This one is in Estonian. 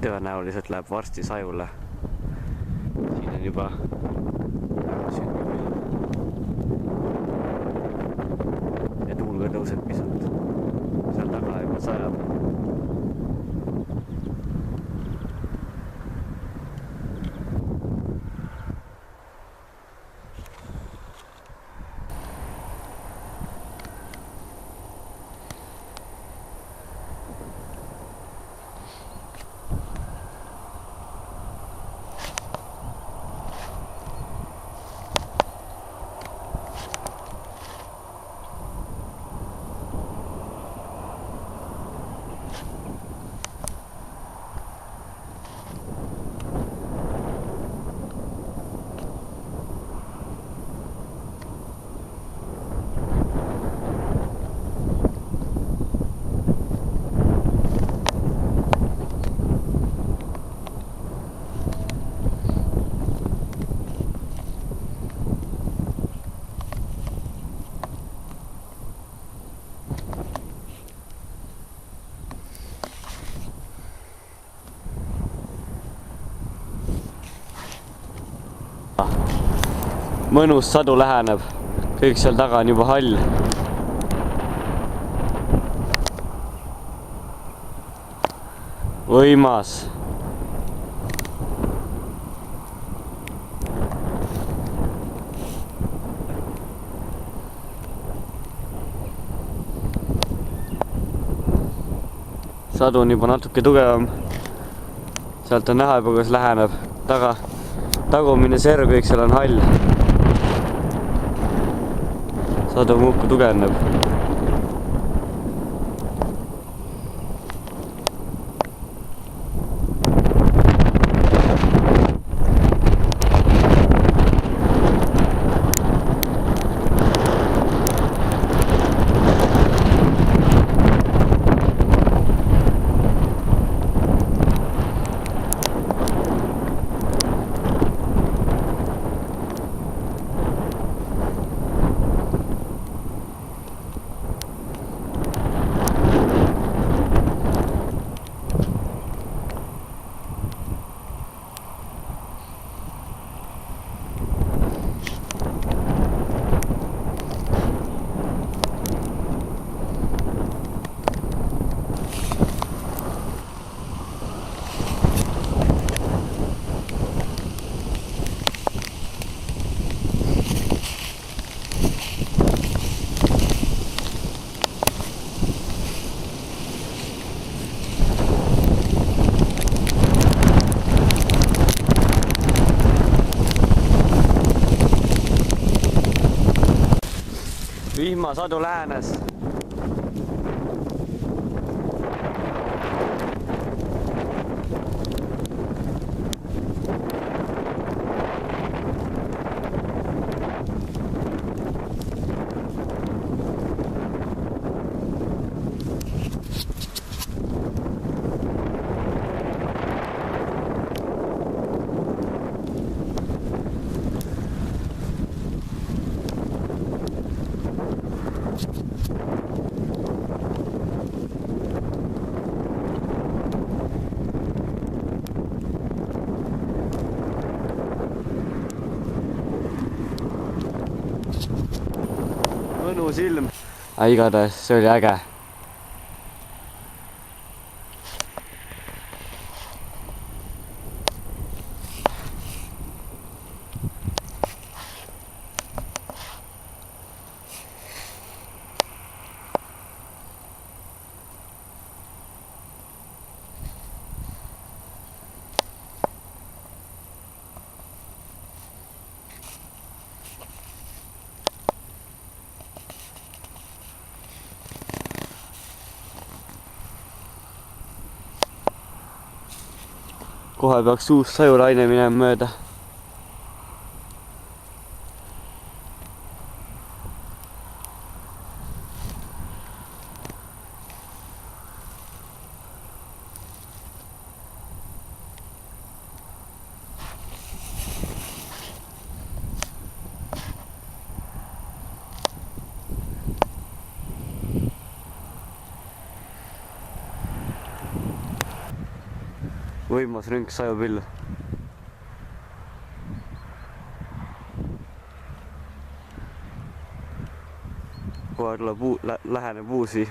tõenäoliselt läheb varsti sajule. Siin on juba ja tuul ka tõuseb pisut. Seal taga juba sajab. Mõnus sadu läheneb, kõik seal taga on juba hall. Võimas. Sadu on juba natuke tugevam. Sealt on näha juba, kuidas läheneb. Tagumine serv, kõik seal on hall. Sadu muudkui tugevneb. Vihmasadu lähenes. Mõnus ilm. Igatahes see oli äge. Kohe peaks uus sajulaine minema mööda. võimas rünk sajub illu. Kohe tuleb läheneb uusi